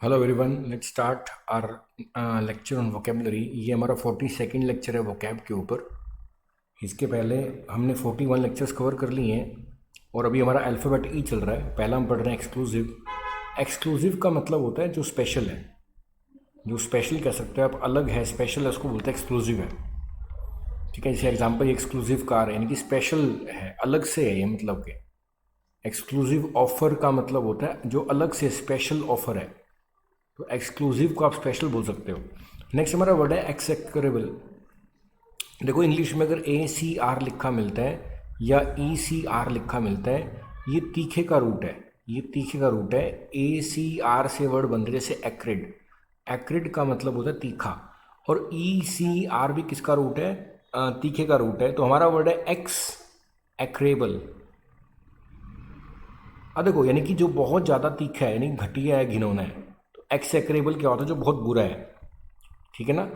Hello everyone, let's start our lecture on vocabulary. ये हमारा 42nd lecture है vocab के ऊपर। इसके पहले हमने 41 लेक्चर्स कवर कर लिए हैं और अभी हमारा अल्फ़ाबेट ई चल रहा है। पहला हम पढ़ रहे हैं एक्सक्लूसिव। एक्सक्लूसिव का मतलब होता है जो स्पेशल है, जो स्पेशल कह सकते हो आप, अलग है, स्पेशल है, उसको बोलते हैं एक्सक्लूसिव है। ठीक है, जैसे एग्जाम्पल एक्सक्लूसिव कार है, यानी कि स्पेशल है, अलग से है, ये मतलब के। एक्सक्लूसिव ऑफर का मतलब होता है जो अलग से स्पेशल ऑफर है, तो एक्सक्लूसिव को आप स्पेशल बोल सकते हो। नेक्स्ट हमारा वर्ड है एक्सेक्रेबल। देखो इंग्लिश में अगर ACR लिखा मिलता है या ECR लिखा मिलता है, ये तीखे का रूट है, ये तीखे का रूट है। ACR से वर्ड बन रहे जैसे एक्रिड। एक्रिड का मतलब होता है तीखा, और ECR भी किसका रूट है? तीखे का रूट है। तो हमारा वर्ड है एक्रेबल। अब देखो, यानी कि जो बहुत ज़्यादा तीखा है, यानी घटिया है, घिनौना है। तो एक्सेक्रेबल क्या होता है? जो बहुत बुरा है। ठीक है ना।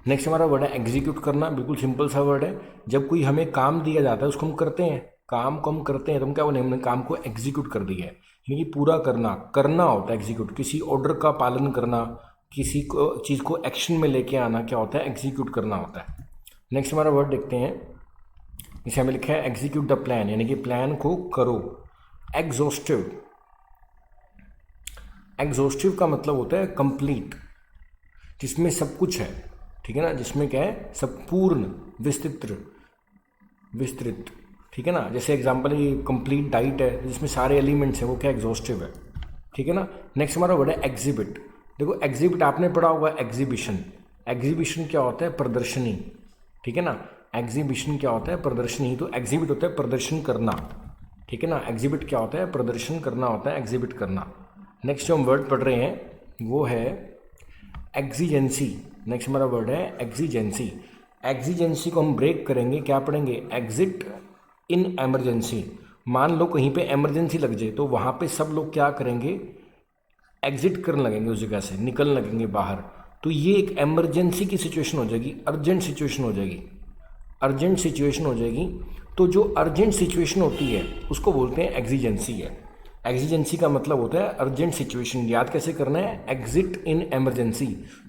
नेक्स्ट हमारा वर्ड है एग्जीक्यूट करना। बिल्कुल सिंपल सा वर्ड है। जब कोई हमें काम दिया जाता है, उसको हम करते हैं, काम को हम करते हैं, तो हम क्या बोले? हमने काम को एग्जीक्यूट कर दिया है, यानी कि पूरा करना, करना होता है एग्जीक्यूट। किसी ऑर्डर का पालन करना, किसी को चीज़ को एक्शन में लेके आना, क्या होता है? एग्जीक्यूट करना होता है। नेक्स्ट हमारा वर्ड देखते हैं। इसे हमें लिखा है एग्जीक्यूट द प्लान, यानी कि प्लान को करो। एग्जॉस्टिव। एग्जॉस्टिव का मतलब होता है कंप्लीट, जिसमें सब कुछ है। ठीक है ना, जिसमें क्या है? सब पूर्ण, विस्तृत। ठीक है ना। जैसे एग्जांपल ये कंप्लीट डाइट है, जिसमें सारे एलिमेंट्स हैं, वो क्या? एग्जॉस्टिव है। ठीक है ना। नेक्स्ट हमारा वर्ड है एग्जिबिट। देखो एग्जिबिट आपने पढ़ा होगा, एग्जीबिशन। एग्जीबिशन क्या होता है? प्रदर्शनी। ठीक है ना। एग्जीबिशन क्या होता है? प्रदर्शनी। तो एग्जिबिट होता है प्रदर्शन करना। ठीक है ना। एग्जिबिट क्या होता है? प्रदर्शन करना होता है, एग्जिबिट करना। नेक्स्ट जो हम वर्ड पढ़ रहे हैं वो है एक्जिजेंसी। नेक्स्ट हमारा वर्ड है एक्जिजेंसी। एक्जिजेंसी को हम ब्रेक करेंगे, क्या पढ़ेंगे? Exit in emergency. मान लो कहीं पे इमरजेंसी लग जाए, तो वहाँ पे सब लोग क्या करेंगे? एग्जिट करने लगेंगे, उस जगह से निकलने लगेंगे बाहर। तो ये एक एमरजेंसी की सिचुएशन हो जाएगी, अर्जेंट सिचुएशन हो जाएगी, अर्जेंट सिचुएशन हो जाएगी। तो जो अर्जेंट सिचुएशन होती है उसको बोलते हैं एक्जिजेंसी है। एक्जिजेंसी का मतलब होता है अर्जेंट सिचुएशन। याद कैसे करना है? Exit in emergency.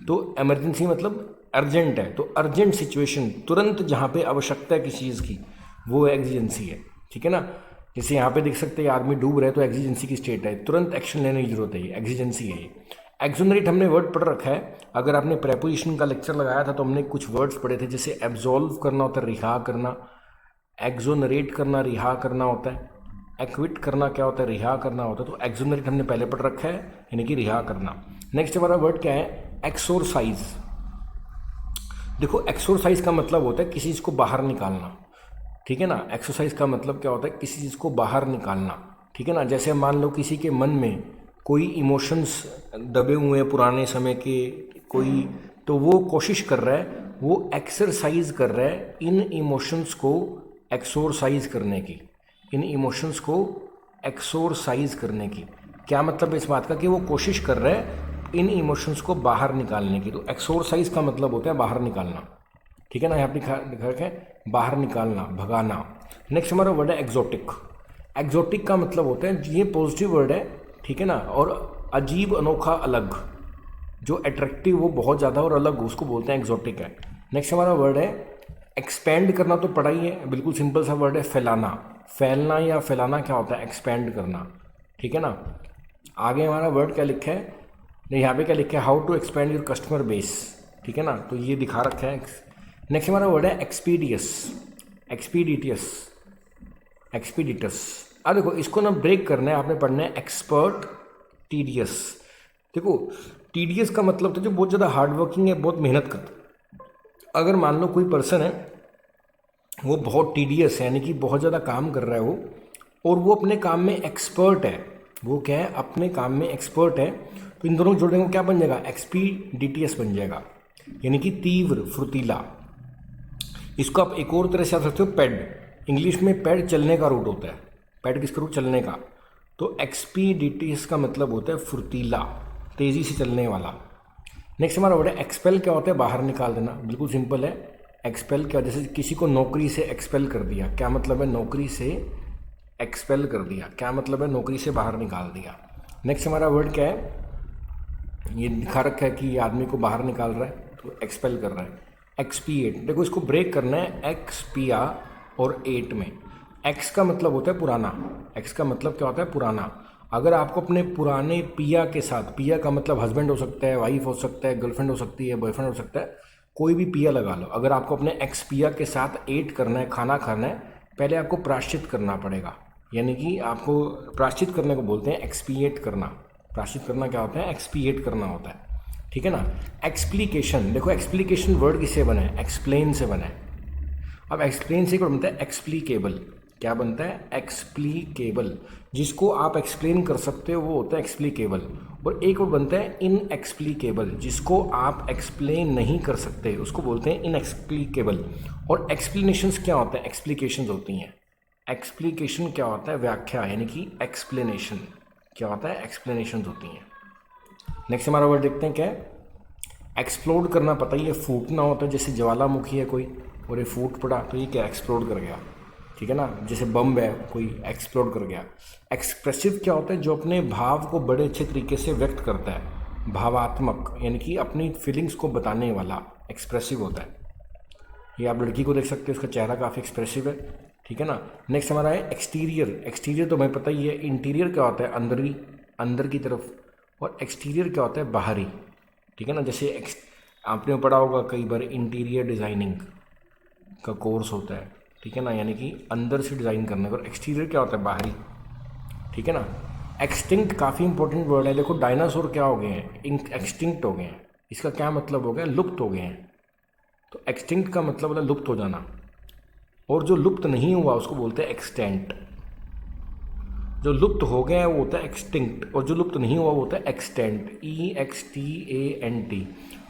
तो एमरजेंसी मतलब अर्जेंट है, तो अर्जेंट सिचुएशन, तुरंत जहाँ पे आवश्यकता है किसी चीज़ की, वो एक्जिजेंसी है। ठीक है ना। जैसे यहाँ पे देख सकते हैं आदमी डूब रहा है, तो एक्जिजेंसी की स्टेट है, तुरंत एक्शन लेने की जरूरत है, एक्जिजेंसी है ये। एक्सोनरेट हमने वर्ड पढ़ रखा है। अगर आपने प्रेपोजिशन का लेक्चर लगाया था तो हमने कुछ वर्ड्स पढ़े थे, जैसे एब्जॉल्व करना होता है, रिहा करना। एक्सोनरेट करना रिहा करना होता है। एक्विट करना क्या होता है? रिहा करना होता है। तो एक्सोनरेट हमने पहले पढ़ रखा है, यानी कि रिहा करना। नेक्स्ट हमारा वर्ड क्या है? एक्सोरसाइज। देखो एक्सोरसाइज का मतलब होता है किसी चीज़ को बाहर निकालना। ठीक है ना। एक्सरसाइज का मतलब क्या होता है? किसी चीज़ को बाहर निकालना। ठीक है ना। जैसे मान लो किसी के मन में कोई इमोशंस दबे हुए हैं पुराने समय के, कोई, तो वो कोशिश कर रहा है, वो एक्सरसाइज कर रहा है इन इमोशंस को एक्सोरसाइज करने की, इन इमोशंस को एक्सोरसाइज करने की। क्या मतलब है इस बात का? कि वो कोशिश कर रहा है इन इमोशंस को बाहर निकालने की। तो एक्सोरसाइज का मतलब होता है बाहर निकालना। ठीक है ना। यहाँ पे लिखा रखा है बाहर निकालना, भगाना। नेक्स्ट हमारा वर्ड है एग्जोटिक। एग्जोटिक का मतलब होता है, ये पॉजिटिव वर्ड है, ठीक है ना, और अजीब, अनोखा, अलग, जो अट्रैक्टिव हो बहुत ज़्यादा और अलग हो, उसको बोलते हैं एग्जोटिक है। नेक्स्ट हमारा वर्ड है एक्सपेंड करना। तो पढ़ा ही है, बिल्कुल सिंपल सा वर्ड है फैलाना। फैलना या फैलाना क्या होता है? एक्सपेंड करना। ठीक है ना। आगे हमारा वर्ड क्या लिखा है? यहाँ पे क्या लिखा है? How to expand your customer base. ठीक है ना। तो ये दिखा रखा है। नेक्स्ट हमारा वर्ड है एक्सपीडियस। एक्सपीडिटियस, एक्सपीडिटस। अब देखो इसको ना ब्रेक करना है, आपने पढ़ना है एक्सपर्ट टीडियस। देखो टीडियस का मतलब तो जो बहुत ज़्यादा हार्ड वर्किंग है, बहुत मेहनत करता है। अगर मान लो कोई पर्सन है, वो बहुत टीडियस है, यानी कि बहुत ज़्यादा काम कर रहा है वो, और वो अपने काम में एक्सपर्ट है, वो क्या है? अपने काम में एक्सपर्ट है, तो इन दोनों को जोड़ने को क्या बन जाएगा? एक्सपीडिटियस बन जाएगा, यानी कि तीव्र, फुर्तीला। इसको आप एक और तरह से याद रखते हो, पैड। इंग्लिश में पैड चलने का रूट होता है। पैड किसका रूट? चलने का। तो एक्सपीडिटियस का मतलब होता है फुर्तीला, तेज़ी से चलने वाला। नेक्स्ट हमारा वर्ड है एक्सपेल। क्या होता है? बाहर निकाल देना। बिल्कुल सिंपल है। एक्सपेल क्या? जैसे किसी को नौकरी से एक्सपेल कर दिया, क्या मतलब है? नौकरी से एक्सपेल कर दिया, क्या मतलब है? नौकरी से बाहर निकाल दिया। नेक्स्ट हमारा वर्ड क्या है? ये दिखा रखा है कि ये आदमी को बाहर निकाल रहा है, तो एक्सपेल कर रहा है। एक्सपीएट, देखो इसको ब्रेक करना है एक्स पिया और एट में। एक्स का मतलब होता है पुराना, एक्स का मतलब क्या होता है पुराना। अगर आपको अपने पुराने पिया के साथ, पिया का मतलब हस्बैंड हो सकता है, वाइफ हो सकता है, गर्लफ्रेंड हो सकती है, बॉयफ्रेंड हो सकता है, कोई भी पिया लगा लो। अगर आपको अपने एक्स पिया के साथ एट करना है, खाना खाना है, पहले आपको प्रायश्चित करना पड़ेगा। यानी कि आपको प्रायश्चित करने को बोलते हैं एक्सपिएट करना। प्रायश्चित करना क्या होता है, एक्सपिएट करना होता है, ठीक है ना। एक्सप्लीकेशन, देखो एक्सप्लीकेशन वर्ड किससे बना है, एक्सप्लेन से बना है। अब एक्सप्लेन से क्या बनता है, एक्सप्लीकेबल। क्या बनता है, एक्सप्लीकेबल। जिसको आप एक्सप्लेन कर सकते हो वो होता है एक्सप्लीकेबल। और एक और बनता है इनएक्सप्लीकेबल, जिसको आप एक्सप्लेन नहीं कर सकते उसको बोलते हैं इनएक्सप्लीकेबल। और एक्सप्लेनेशंस क्या होता है, एक्सप्लीकेशंस होती हैं। एक्सप्लीकेशन क्या होता है, व्याख्या, यानी कि एक्सप्लेनेशन क्या होता है, एक्सप्लेनेशंस होती हैं। नेक्स्ट हमारा वर्ड देखते हैं क्या है, एक्सप्लोड करना। पता ही है, फूटना होता है। जैसे ज्वालामुखी है कोई और ये फूट पड़ा तो ये क्या, एक्सप्लोड कर गया, ठीक है ना। जैसे बम है, कोई एक्सप्लोड कर गया। एक्सप्रेसिव क्या होता है, जो अपने भाव को बड़े अच्छे तरीके से व्यक्त करता है, भावात्मक, यानी कि अपनी फीलिंग्स को बताने वाला एक्सप्रेसिव होता है। ये आप लड़की को देख सकते हो, उसका चेहरा काफ़ी एक्सप्रेसिव है, ठीक है ना। नेक्स्ट हमारा है एक्सटीरियर। एक्सटीरियर तो हमें पता ही है। इंटीरियर क्या होता है, अंदरी, अंदर की तरफ। और एक्सटीरियर क्या होता है, बाहरी, ठीक है ना। जैसे आपने पढ़ा होगा कई बार, इंटीरियर डिज़ाइनिंग का कोर्स होता है, ठीक है ना, यानी कि अंदर से डिज़ाइन करने का। और एक्सटीरियर क्या होता है, बाहरी, ठीक है ना। एक्सटिंक्ट काफ़ी इंपॉर्टेंट वर्ड है। देखो डायनासोर क्या हो गए हैं, एक्सटिंक्ट हो गए हैं। इसका क्या मतलब हो गया, लुप्त हो गए हैं। तो एक्सटिंक्ट का मतलब होता है लुप्त हो जाना। और जो लुप्त नहीं हुआ उसको बोलते हैं एक्सटेंट। जो लुप्त हो गया है वो होता है एक्सटिंक्ट, और जो लुप्त नहीं हुआ वो होता है एक्सटेंट, EXTANT।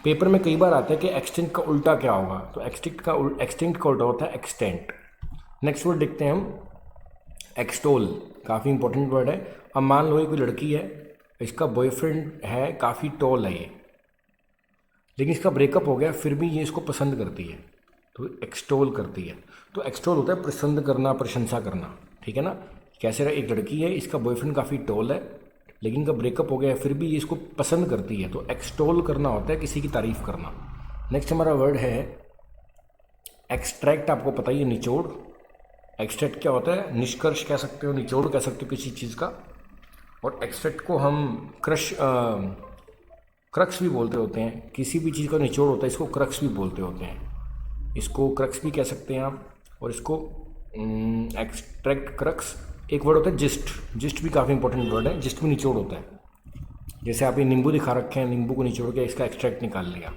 पेपर में कई बार आता है कि एक्सटिंक्ट का उल्टा क्या होगा, तो एक्सटिंक्ट का उल्टा होता है एक्सटेंट। नेक्स्ट वर्ड देखते हैं हम, एक्सटोल। काफ़ी इंपॉर्टेंट वर्ड है। अब मान लो कोई लड़की है, इसका बॉयफ्रेंड है, काफ़ी टॉल है ये, लेकिन इसका ब्रेकअप हो गया, फिर भी ये इसको पसंद करती है, तो एक्सटोल करती है। तो एक्सटोल होता है पसंद करना, प्रशंसा करना, ठीक है ना। कैसे रहा, एक लड़की है, इसका बॉयफ्रेंड काफ़ी टॉल है, लेकिन इनका ब्रेकअप हो गया, फिर भी ये इसको पसंद करती है, तो एक्सटोल करना होता है किसी की तारीफ करना। नेक्स्ट हमारा वर्ड है एक्सट्रैक्ट। आपको पता ही है, निचोड़। एक्सट्रैक्ट क्या होता है, निष्कर्ष कह सकते हो, निचोड़ कह सकते हो किसी चीज़ का। और एक्सट्रैक्ट को हम क्रक्स भी बोलते होते हैं। किसी भी चीज़ का निचोड़ होता है, इसको क्रक्स भी बोलते होते हैं। इसको क्रक्स भी कह सकते हैं आप, और इसको एक्सट्रैक्ट, क्रक्स। एक वर्ड होता है जिस्ट। जिस्ट भी काफ़ी इंपॉर्टेंट वर्ड है, जिस्ट भी निचोड़ होता है। जैसे आप ये नींबू दिखा रखे हैं, नींबू को निचोड़ के इसका एक्सट्रैक्ट निकाल लिया।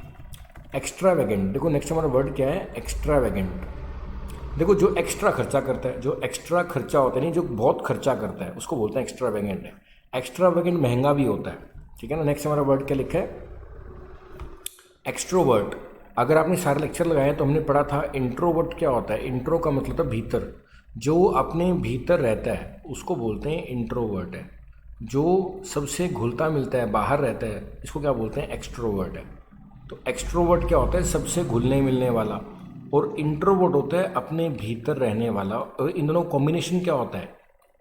एक्स्ट्रावेगेंट, देखो नेक्स्ट हमारा वर्ड क्या है, एक्स्ट्रावेगेंट। देखो जो एक्स्ट्रा खर्चा करता है, जो एक्स्ट्रा खर्चा होता है, नहीं जो बहुत खर्चा करता है, उसको बोलते हैं एक्स्ट्रावेगेंट है। एक्स्ट्रावेगेंट महंगा भी होता है, ठीक है ना। नेक्स्ट हमारा वर्ड क्या लिखा है, एक्सट्रोवर्ट। अगर आपने सारे लेक्चर लगाए हैं तो हमने पढ़ा था इंट्रोवर्ट क्या होता है। इंट्रो का मतलब है भीतर, जो अपने भीतर रहता है उसको बोलते हैं इंट्रोवर्ट है। जो सबसे घुलता मिलता है, बाहर रहता है, इसको क्या बोलते हैं, एक्सट्रोवर्ट है। तो एक्सट्रोवर्ट क्या होता है, सबसे घुलने मिलने वाला, और इंट्रोवर्ट होता है अपने भीतर रहने वाला। और इन दोनों कॉम्बिनेशन क्या होता है,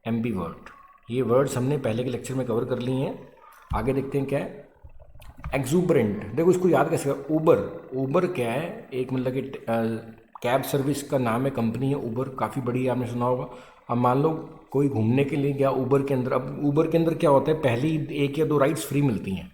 एम्बीवर्ट। ये वर्ड्स हमने पहले के लेक्चर में कवर कर लिए हैं। आगे देखते हैं क्या है, एक्सूबरेंट। देखो इसको याद कैसे, ऊबर। ऊबर क्या है, एक मतलब कि कैब सर्विस का नाम है, कंपनी है ऊबर, काफ़ी बड़ी है, आपने सुना होगा। अब मान लो कोई घूमने के लिए गया ऊबर के अंदर। अब ऊबर के अंदर क्या होता है, पहली 1 या 2 राइड्स फ्री मिलती हैं,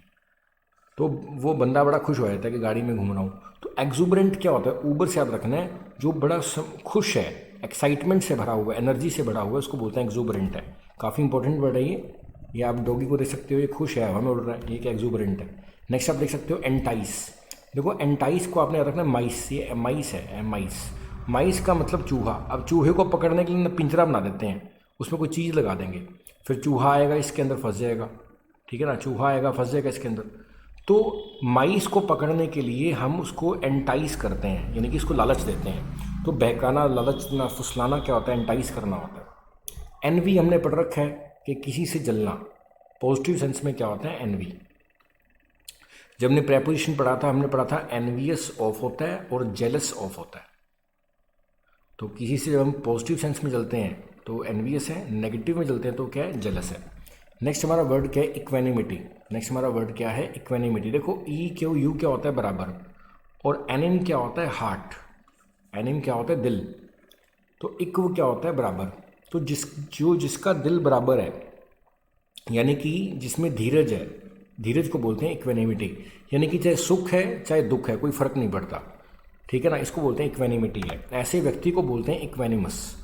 तो वो बंदा बड़ा खुश हो जाता है कि गाड़ी में घूम रहा हूँ। तो एक्सूबरेंट क्या होता है, ऊबर से याद रखना है, जो बड़ा खुश है, एक्साइटमेंट से भरा हुआ, एनर्जी से भरा हुआ, उसको बोलते हैं एक्सूबरेंट है। काफ़ी इंपॉर्टेंट वर्ड है ये आप डॉगी को देख सकते हो, ये खुश है, हवा में उड़ रहा है, ये क्या एक्सूबरेंट है। नेक्स्ट आप देख सकते हो एंटाइस। देखो एंटाइस को आपने याद रखना है, माइस, ये माइस है, माइस। माइस का मतलब चूहा। अब चूहे को पकड़ने के लिए पिंजरा बना देते हैं, उसमें कोई चीज़ लगा देंगे, फिर चूहा आएगा इसके अंदर फंस जाएगा, ठीक है ना, चूहा आएगा फंस जाएगा इसके अंदर। तो माइस को पकड़ने के लिए हम उसको एंटाइस करते हैं, यानी कि इसको लालच देते हैं। तो बहकाना, लालचना, फुसलाना क्या होता है, एंटाइस करना होता है। एनवी हमने पढ़ रखा है कि किसी से जलना, पॉजिटिव सेंस में क्या होता है, एनवी। जब हमने प्रेपोजिशन पढ़ा था, हमने पढ़ा था एनवियस ऑफ होता है और जेलस ऑफ होता है। तो किसी से जब हम पॉजिटिव सेंस में जलते हैं तो एनवियस है, नेगेटिव में जलते हैं तो क्या है, जेलस है। नेक्स्ट हमारा वर्ड क्या है, इक्वेनिमिटी। नेक्स्ट हमारा वर्ड क्या है, इक्वेनिमिटी। देखो ई क्यू यू क्या होता है, बराबर, और एनिम क्या होता है, हार्ट। एनिम क्या होता है, दिल। तो इक्व क्या होता है, बराबर। तो जिसका दिल बराबर है, यानी कि जिसमें धीरज है, धीरज को बोलते हैं इक्वेनिमिटी। यानी कि चाहे सुख है चाहे दुख है, कोई फर्क नहीं पड़ता, ठीक है ना, इसको बोलते हैं इक्वेनिमिटी है। ऐसे व्यक्ति को बोलते हैं इक्वेनिमस।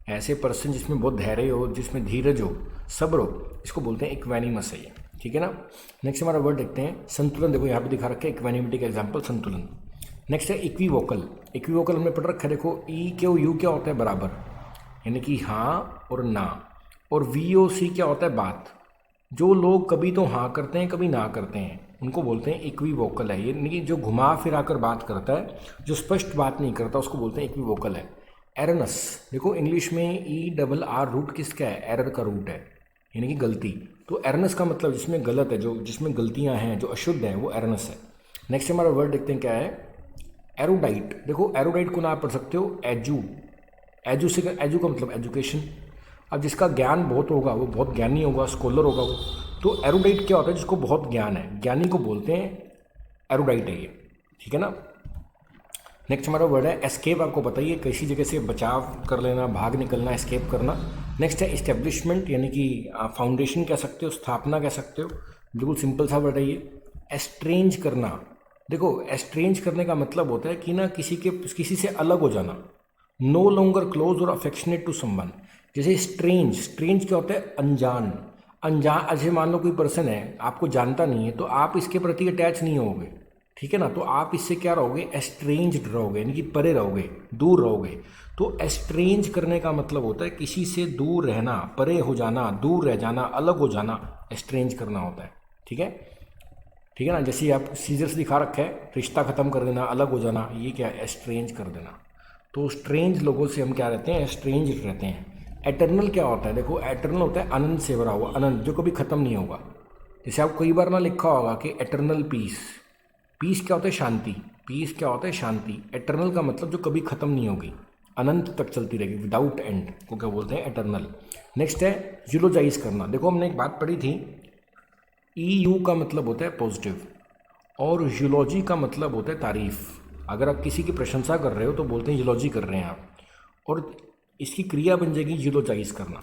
ऐसे पर्सन जिसमें बहुत धैर्य हो, जिसमें धीरज हो, सब्र हो, इसको बोलते हैं इक्वेनिमस है ये, ठीक है ना। नेक्स्ट हमारा वर्ड देखते हैं संतुलन। देखो यहाँ पे दिखा रखा है इक्वेनिमिटी का एग्जाम्पल, संतुलन। नेक्स्ट है इक्विवोकल। इक्विवोकल हमने पढ़ रखा है, देखो ई क्यू यू क्या होता है, बराबर, यानी कि हाँ और ना। और वी ओ सी क्या होता है, बात। जो लोग कभी तो हाँ करते हैं कभी ना करते हैं, उनको बोलते हैं इक्विवोकल है। यानी कि जो घुमा फिरा कर बात करता है, जो स्पष्ट बात नहीं करता, उसको बोलते हैं इक्विवोकल है। एरनस, देखो इंग्लिश में ई डबल आर रूट किसका है, एरर का रूट है, यानी कि गलती। तो एरनस का मतलब जिसमें गलत है, जो जिसमें गलतियां हैं, जो अशुद्ध है, वो एरनस है। नेक्स्ट हमारा वर्ड देखते हैं क्या है, एरोडाइट। देखो एरोडाइट को ना आप पढ़ सकते हो एजू। एजू से, एजू का मतलब एजुकेशन। अब जिसका ज्ञान बहुत होगा वो बहुत ज्ञानी होगा, स्कॉलर होगा वो। तो एरोडाइट क्या होता है, जिसको बहुत ज्ञान है, ज्ञानी को बोलते हैं एरोडाइट है ये, ठीक है ना। नेक्स्ट हमारा वर्ड है एस्केप। आपको पता ही है, किसी जगह से बचाव कर लेना, भाग निकलना, एस्केप करना। नेक्स्ट है इस्टेब्लिशमेंट, यानी कि फाउंडेशन कह सकते हो, स्थापना कह सकते हो, बिल्कुल सिंपल सा वर्ड है ये। एस्ट्रेंज करना, देखो एस्ट्रेंज करने का मतलब होता है कि ना किसी से अलग हो जाना। नो लॉन्गर क्लोज और अफेक्शनेट टू समवन। जैसे स्ट्रेंज, स्ट्रेंज क्या होता है, अनजान। अनजान, अच्छा मान लो कोई पर्सन है, आपको जानता नहीं है, तो आप इसके प्रति अटैच नहीं होगे, ठीक है ना। तो आप इससे क्या रहोगे, एस्ट्रेंज्ड रहोगे, यानी कि परे रहोगे, दूर रहोगे। तो एस्ट्रेंज करने का मतलब होता है किसी से दूर रहना, परे हो जाना, दूर रह जाना, अलग हो जाना, एस्ट्रेंज करना होता है, ठीक है, ठीक है ना। जैसे आप सीजर से दिखा रखा है, रिश्ता ख़त्म कर देना, अलग हो जाना, ये क्या है, एस्ट्रेंज कर देना। तो स्ट्रेंज लोगों से हम क्या रहते हैं, एस्ट्रेंज रहते हैं। एटर्नल क्या होता है, देखो एटर्नल होता है अनंत से भरा हुआ, अनंत, जो कभी ख़त्म नहीं होगा। जैसे आप कई बार ना लिखा होगा कि एटर्नल पीस। पीस क्या होता है, शांति। पीस क्या होता है, शांति। एटर्नल का मतलब जो कभी ख़त्म नहीं होगी, अनंत तक चलती रहेगी, विदाउट एंड को क्या बोलते हैं, एटर्नल। नेक्स्ट है यूलोजाइज करना। देखो हमने एक बात पढ़ी थी, ई यू का मतलब होता है पॉजिटिव, और यूलॉजी का मतलब होता है तारीफ़। अगर आप किसी की प्रशंसा कर रहे हो तो बोलते हैं यूलॉजी कर रहे हैं आप, और इसकी क्रिया बन जाएगी यूलोजाइज करना,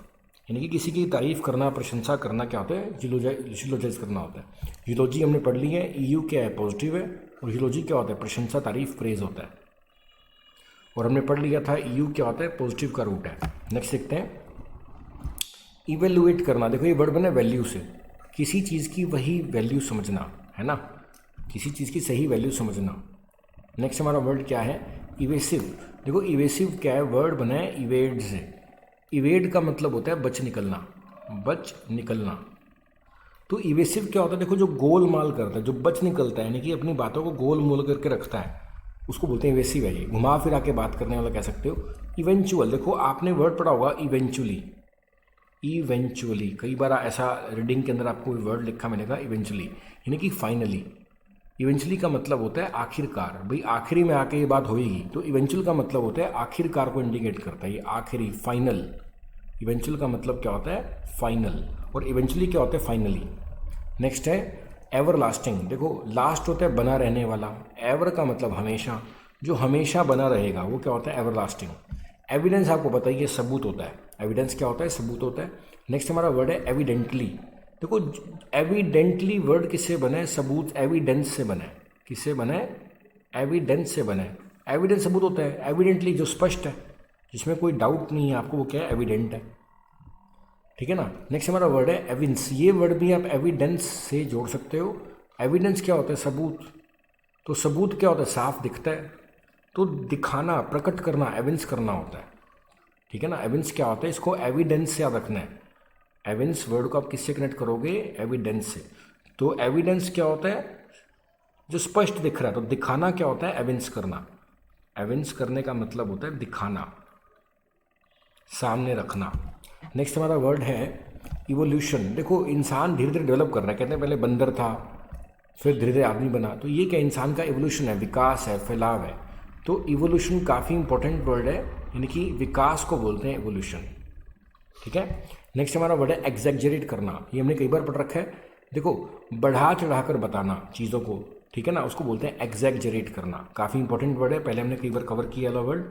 यानी कि किसी की तारीफ़ करना, प्रशंसा करना क्या होता है, यूलोजाइज करना होता है। यूलॉजी हमने पढ़ ली है, ईयू क्या है, पॉजिटिव है, और यूलॉजी क्या होता है, प्रशंसा, तारीफ, प्रेज होता है। और हमने पढ़ लिया था ईयू क्या होता है, पॉजिटिव का रूट है। नेक्स्ट देखते हैं इवेलुएट करना। देखो ये वर्ड बना वैल्यू से, किसी चीज़ की वही वैल्यू समझना, है ना, किसी चीज़ की सही वैल्यू समझना। नेक्स्ट हमारा वर्ड क्या है, इवेसिव। देखो इवेसिव क्या है, वर्ड बना है इवेड से। इवेड का मतलब होता है बच निकलना, बच निकलना। तो इवेसिव क्या होता है, देखो जो गोल माल करता है, जो बच निकलता है, यानी कि अपनी बातों को गोल मोल करके रखता है, उसको बोलते हैं इवेसिव है ये, घुमा फिरा के बात करने वाला कह सकते हो। इवेंचुअल, देखो आपने वर्ड पढ़ा होगा इवेंचुअली। इवेंचुअली कई बार ऐसा रीडिंग के अंदर आपको वर्ड लिखा मिलेगा इवेंचुअली, यानी कि फाइनली। इवेंचुअली का मतलब होता है आखिरकार, भाई आखिरी में आके ये बात होएगी। तो इवेंचुअल का मतलब होता है आखिरकार को इंडिकेट करता है, ये आखिरी, फाइनल। इवेंचुअल का मतलब क्या होता है, फाइनल, और इवेंचुअली क्या होता है, फाइनली। नेक्स्ट है एवर लास्टिंग। देखो लास्ट होता है बना रहने वाला, एवर का मतलब हमेशा, जो हमेशा बना रहेगा वो क्या होता है, एवर लास्टिंग। एविडेंस आपको पता ही है, सबूत होता है। एविडेंस क्या होता है, सबूत होता है। नेक्स्ट हमारा वर्ड है एविडेंटली। देखो एविडेंटली वर्ड किससे बना है, सबूत, एविडेंस से बना है। किससे बना है, एविडेंस से बना है। एविडेंस सबूत होता है, एविडेंटली जो स्पष्ट है, जिसमें कोई डाउट नहीं है आपको, वो क्या है, एविडेंट है, ठीक है ना। नेक्स्ट हमारा वर्ड है एविंस। ये वर्ड भी आप एविडेंस से जोड़ सकते हो। एविडेंस क्या होता है, सबूत। तो सबूत क्या होता है, साफ दिखता है, तो दिखाना, प्रकट करना, एविंस करना होता है, ठीक है ना। एविंस क्या होता है, इसको एविडेंस से याद रखना है। एविडेंस वर्ड को आप किससे कनेक्ट करोगे, एविडेंस से। तो एविडेंस क्या होता है, जो स्पष्ट दिख रहा है। तो दिखाना क्या होता है, एविंस करना। एविंस करने का मतलब होता है दिखाना, सामने रखना। नेक्स्ट हमारा वर्ड है इवोल्यूशन। देखो इंसान धीरे धीरे डेवलप कर रहा है, कहते हैं पहले बंदर था, फिर धीरे धीरे आदमी बना। तो ये क्या, इंसान का इवोल्यूशन है, विकास है, फैलाव है। तो इवोल्यूशन काफ़ी इंपॉर्टेंट वर्ड है, यानी कि विकास को बोलते हैं इवोल्यूशन, ठीक है। नेक्स्ट हमारा वर्ड है एग्जैजरेट करना, ये हमने कई बार पढ़ रखा है। देखो, बढ़ा चढ़ाकर बताना चीज़ों को, ठीक है ना, उसको बोलते हैं एग्जैजरेट करना। काफ़ी इंपॉर्टेंट वर्ड है, पहले हमने कई बार कवर किया वाला वर्ड।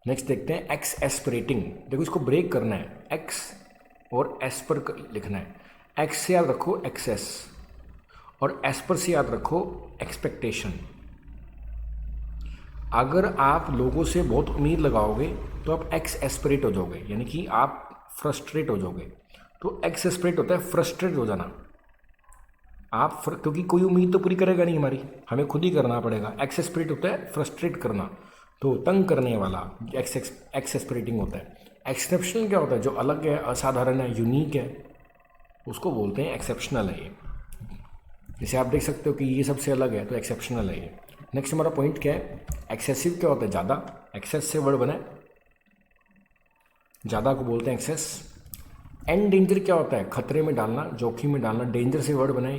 नेक्स्ट देखते हैं एक्स एस्पिरेटिंग। देखो, इसको ब्रेक करना है, एक्स और एस पर लिखना है। एक्स से याद रखो एक्सेस, और एस पर से याद रखो एक्सपेक्टेशन। अगर आप लोगों से बहुत उम्मीद लगाओगे तो आप एक्स एस्पिरेट हो जाओगे, यानी कि आप फ्रस्ट्रेट हो जाओगे। तो एक्स एस्पिरेट होता है फ्रस्ट्रेट हो जाना। क्योंकि कोई उम्मीद तो पूरी करेगा नहीं हमारी, हमें खुद ही करना पड़ेगा। एक्स एस्पिरेट होता है फ्रस्ट्रेट करना, तो तंग करने वाला एक्स एस्पिरेटिंग होता है। एक्सेप्शनल क्या होता है? जो अलग है, असाधारण है, यूनिक है, उसको बोलते हैं एक्सेप्शनल है ये। जैसे आप देख सकते हो कि ये सबसे अलग है, तो एक्सेप्शनल है ये। नेक्स्ट हमारा पॉइंट क्या है? एक्सेसिव क्या होता है? ज़्यादा। एक्सेस से वर्ड बना है, ज़्यादा को बोलते हैं एक्सेस। एंड डेंजर क्या होता है? खतरे में डालना, जोखिम में डालना। डेंजर से वर्ड बनाए,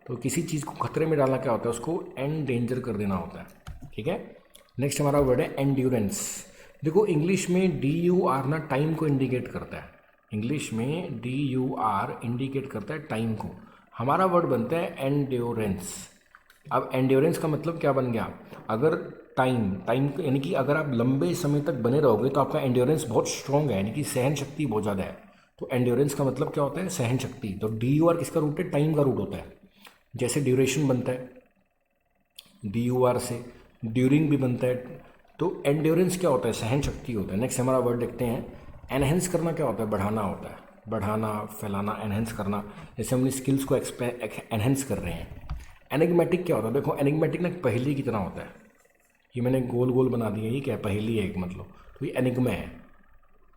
तो किसी चीज़ को खतरे में डालना क्या होता है? उसको एंड डेंजर कर देना होता है, ठीक है। नेक्स्ट हमारा वर्ड है एंड्योरेंस। देखो, इंग्लिश में DUR ना टाइम को इंडिकेट करता है। इंग्लिश में DUR इंडिकेट करता है टाइम को। हमारा वर्ड बनता है एंड्योरेंस। अब एंड्योरेंस का मतलब क्या बन गया? अगर टाइम यानी कि अगर आप लंबे समय तक बने रहोगे तो आपका एंड्योरेंस बहुत स्ट्रॉन्ग है, यानी कि सहन शक्ति बहुत ज़्यादा है। तो एंड्योरेंस का मतलब क्या होता है? सहन शक्ति। तो DUR किसका रूट है? टाइम का रूट होता है। जैसे ड्यूरेशन बनता है DUR से, ड्यूरिंग भी बनता है। तो एंड्योरेंस क्या होता है? सहन शक्ति होता है। नेक्स्ट हमारा वर्ड देखते हैं एनहेंस करना। क्या होता है? बढ़ाना होता है। बढ़ाना, फैलाना, एनहेंस करना। जैसे हम स्किल्स को एनहेंस कर रहे हैं। एनिग्मेटिक क्या होता है? देखो, एनिग्मेटिक ना पहेली की तरह होता है। ये मैंने गोल गोल बना दिया, ये क्या है? पहेली है एक, मतलब। तो ये एनिग्मा है।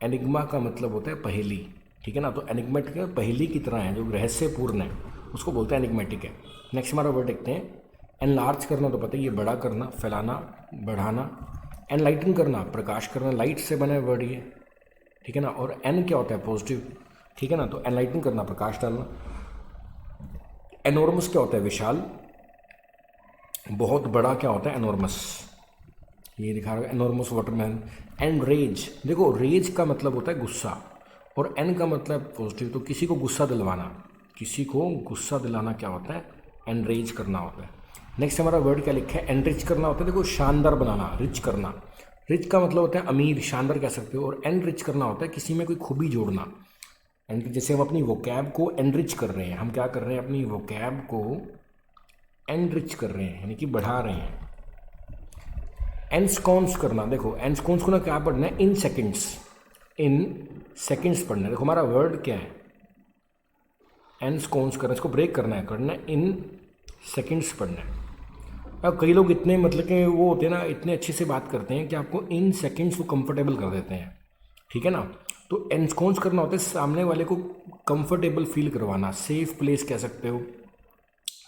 एनिग्मा का मतलब होता है पहेली, ठीक है ना। तो एनिग्मेटिक पहेली की तरह है, जो रहस्यपूर्ण है, उसको बोलते हैं एनिग्मेटिक है। नेक्स्ट हमारा वर्ड देखते हैं एनलार्ज करना। तो पता है, ये बड़ा करना, फैलाना, बढ़ाना। एनलाइटन करना, प्रकाश करना। लाइट से बना है वर्ड ये, ठीक है ना। और एन क्या होता है? पॉजिटिव, ठीक है ना। तो एनलाइटन करना, प्रकाश डालना। एनॉर्मस क्या होता है? विशाल, बहुत बड़ा क्या होता है? एनॉर्मस। ये दिखा रहा है एनॉर्मस वाटरमैन। एंड रेज, देखो रेज का मतलब होता है गुस्सा, और एन का मतलब पॉजिटिव। तो किसी को गुस्सा दिलवाना, किसी को गुस्सा दिलाना क्या होता है? एनरेज करना होता है। नेक्स्ट हमारा वर्ड क्या लिखा है? एनरिच करना होता है। देखो, शानदार बनाना, रिच करना। रिच का मतलब होता है अमीर, शानदार कह सकते हो। और एनरिच करना होता है किसी में कोई खूबी जोड़ना। एंड जैसे हम अपनी वोकैब को एनरिच कर रहे हैं, हम क्या कर रहे हैं? अपनी वोकैब को एनरिच कर रहे हैं, यानी कि बढ़ा रहे हैं। एनस्कॉन्स करना, देखो एनस्कॉन्स को ना क्या पढ़ना है? इन सेकेंड्स पढ़ना है। देखो हमारा वर्ड क्या है? एनस्कॉन्स करना, इसको ब्रेक करना है इन सेकेंड्स पढ़ना है। अब कई लोग इतने मतलब कि वो होते हैं ना, इतने अच्छे से बात करते हैं कि आपको इन सेकेंड्स को कंफर्टेबल कर देते हैं, ठीक है ना। तो एनस्कॉन्स करना होता है सामने वाले को कंफर्टेबल फील करवाना, सेफ प्लेस कह सकते हो,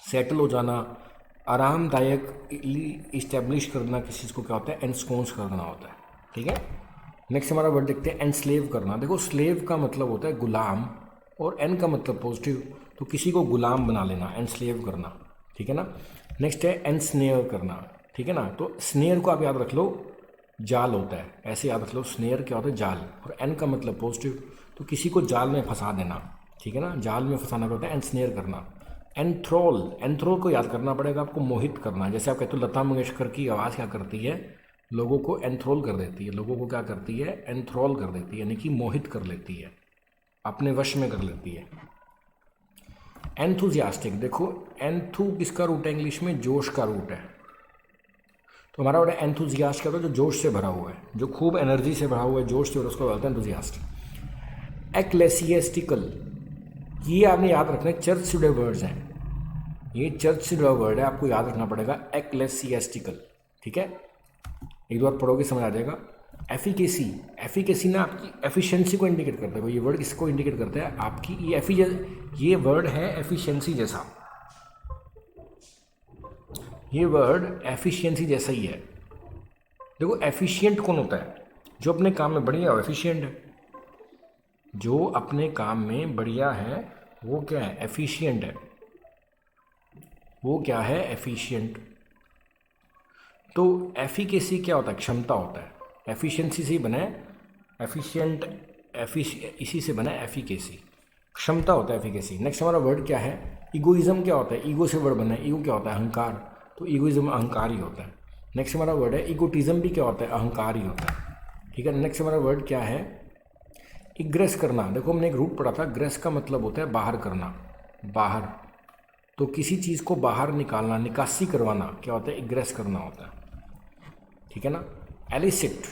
सेटल हो जाना, आरामदायक इस्टेब्लिश करना किसी चीज़ को क्या होता है? एनस्कॉन्स करना होता है, ठीक है। नेक्स्ट हमारा वर्ड देखते हैं एनस्लेव करना। देखो, स्लेव का मतलब होता है गुलाम, और एन का मतलब पॉजिटिव, तो किसी को गुलाम बना लेना, एनस्लेव करना, ठीक है ना। नेक्स्ट है एनस्नेयर करना, ठीक है ना। तो स्नेयर को आप याद रख लो, जाल होता है, ऐसे याद रख लो। स्नेयर क्या होता है? जाल। और एन का मतलब पॉजिटिव, तो किसी को जाल में फंसा देना, ठीक है ना। जाल में फंसाना होता है एनस्नेयर करना। एंथ्रोल को याद करना पड़ेगा आपको, मोहित करना। जैसे आप कहते हो लता मंगेशकर की आवाज़ क्या करती है? लोगों को एंथ्रोल कर देती है। लोगों को क्या करती है? एंथ्रोल कर देती है, यानी कि मोहित कर लेती है, अपने वश में कर लेती है। एंथुजियास्टिक, देखो एंथू किसका रूट है? इंग्लिश में जोश का रूट है। तो हमारा वर्ड एंथुजियास्ट क्या होता है? जो जोश से भरा हुआ है, जो खूब एनर्जी से भरा हुआ है, जोश से, उसको बोलते हैं एंथुजियास्ट। एक्लेसियस्टिकल, ये आपने याद रखना है, चर्च से जुड़े वर्ड्स हैं, ये चर्च से जुड़ा वर्ड है, आपको याद रखना पड़ेगा। एक्लेसियस्टिकल, ठीक है। एक बार पढ़ोगे समझ आ जाएगा। एफिकेसी ना आपकी एफिशिएंसी को इंडिकेट करता है। ये वर्ड किसको इंडिकेट करता है? आपकी ये वर्ड है एफिशिएंसी जैसा, ये वर्ड एफिशिएंसी जैसा ही है। देखो, एफिशिएंट कौन होता है? जो अपने काम में बढ़िया हो, एफिशिएंट है। जो अपने काम में बढ़िया है वो क्या है? एफिशिएंट है। वो क्या है? एफिशिएंट। तो एफिकेसी क्या होता है? क्षमता होता है। एफिशिएंसी से ही बना है एफिशिएंट, इसी से बना एफिकेसी, क्षमता होता है एफिकेसी। नेक्स्ट हमारा वर्ड क्या है, ईगोइज्म क्या होता है, ईगो से वर्ड बना है, ईगो क्या होता है, अहंकार, तो ईगोइज्म अहंकार ही होता है। नेक्स्ट हमारा वर्ड है ईगोटिज्म, भी क्या होता है, अहंकार ही होता है, ठीक है। नेक्स्ट हमारा वर्ड क्या है, इग्रेस करना। देखो हमने एक रूट पढ़ा था, ग्रेस का मतलब होता है बाहर करना, बाहर, तो किसी चीज़ को बाहर निकालना, निकासी करवाना क्या होता है, इग्रेस करना होता है, ठीक है ना। एलिसिट,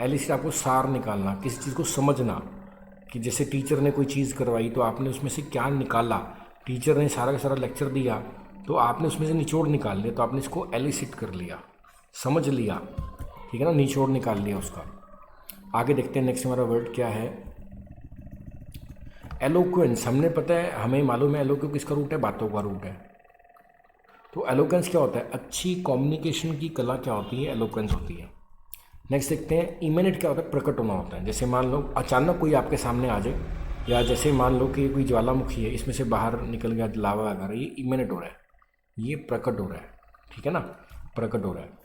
एलिसिट आपको सार निकालना, किसी चीज़ को समझना, कि जैसे टीचर ने कोई चीज़ करवाई तो आपने उसमें से क्या निकाला, टीचर ने सारा का सारा लेक्चर दिया तो आपने उसमें से निचोड़ निकाल लिया, तो आपने इसको एलिसिट कर लिया, समझ लिया, ठीक है ना, निचोड़ निकाल लिया उसका। आगे देखते हैं नेक्स्ट हमारा वर्ड क्या है, एलोक्वेंस। हमने पता है, हमें मालूम है एलोक्वेंस किसका रूट है, बातों का रूट है। तो एलोक्वेंस क्या होता है, अच्छी कम्युनिकेशन की कला क्या होती है, एलोक्वेंस होती है। नेक्स्ट देखते हैं इमेनेट क्या होता है, प्रकट होना होता है। जैसे मान लो अचानक कोई आपके सामने आ जाए, या जैसे मान लो कि कोई ज्वालामुखी है, इसमें से बाहर निकल गया लावा वगैरह, ये इमेनेट हो रहा है, ये प्रकट हो रहा है, ठीक है ना, प्रकट हो रहा है।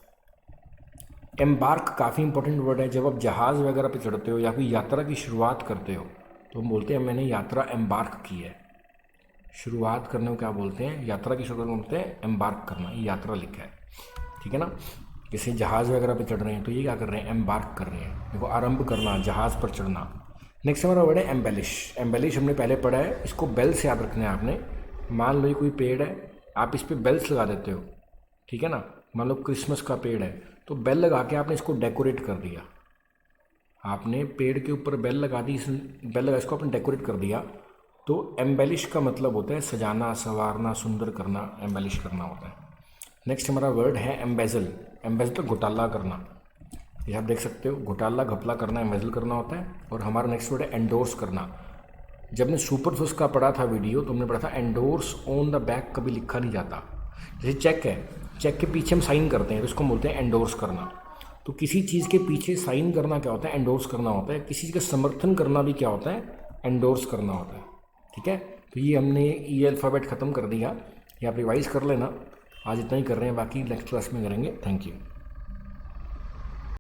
एम्बार्क काफ़ी इंपॉर्टेंट वर्ड है। जब आप जहाज़ वगैरह पे चढ़ते हो या कोई यात्रा की शुरुआत करते हो तो हम बोलते हैं मैंने यात्रा एम्बार्क की है। शुरुआत करने को क्या बोलते हैं, यात्रा की शुरुआत बोलते हैं एम्बार्क करना, ये यात्रा लिखा है, ठीक है ना। जैसे जहाज़ वगैरह पे चढ़ रहे हैं तो ये क्या कर रहे हैं, एम्बार्क कर रहे हैं। देखो आरंभ करना, जहाज़ पर चढ़ना। नेक्स्ट हमारा वर्ड है एम्बेलिश। एम्बेलिश हमने पहले पढ़ा है, इसको बेल से याद रखना है आपने। मान लो ये कोई पेड़ है, आप इस पर बेल्स लगा देते हो, ठीक है ना। मान लो क्रिसमस का पेड़ है तो बेल लगा के आपने इसको डेकोरेट कर दिया, आपने पेड़ के ऊपर बेल लगा दी, बेल लगा इसको आपने डेकोरेट कर दिया। तो एम्बेलिश का मतलब होता है सजाना, संवारना, सुंदर करना, एम्बेलिश करना होता है। नेक्स्ट हमारा वर्ड है एम्बेजल। एम्बेजल तो घोटाला करना, ये आप देख सकते हो, घोटाला घपला करना एम्बेजल करना होता है। और हमारा नेक्स्ट वर्ड है एंडोर्स करना। जब हमने सुपरफिश का पढ़ा था वीडियो तो हमने पढ़ा था एंडोर्स ऑन द बैक कभी लिखा नहीं जाता। जैसे चेक है, चेक के पीछे हम साइन करते हैं तो इसको बोलते हैं एंडोर्स करना। तो किसी चीज़ के पीछे साइन करना क्या होता है, एंडोर्स करना होता है। किसी चीज़ का समर्थन करना भी क्या होता है, एंडोर्स करना होता है, ठीक है। तो ये हमने ई अल्फ़ाबेट ख़त्म कर दिया, ये आप रिवाइज़ कर लेना। आज इतना ही कर रहे हैं, बाकी नेक्स्ट क्लास में करेंगे। Thank you.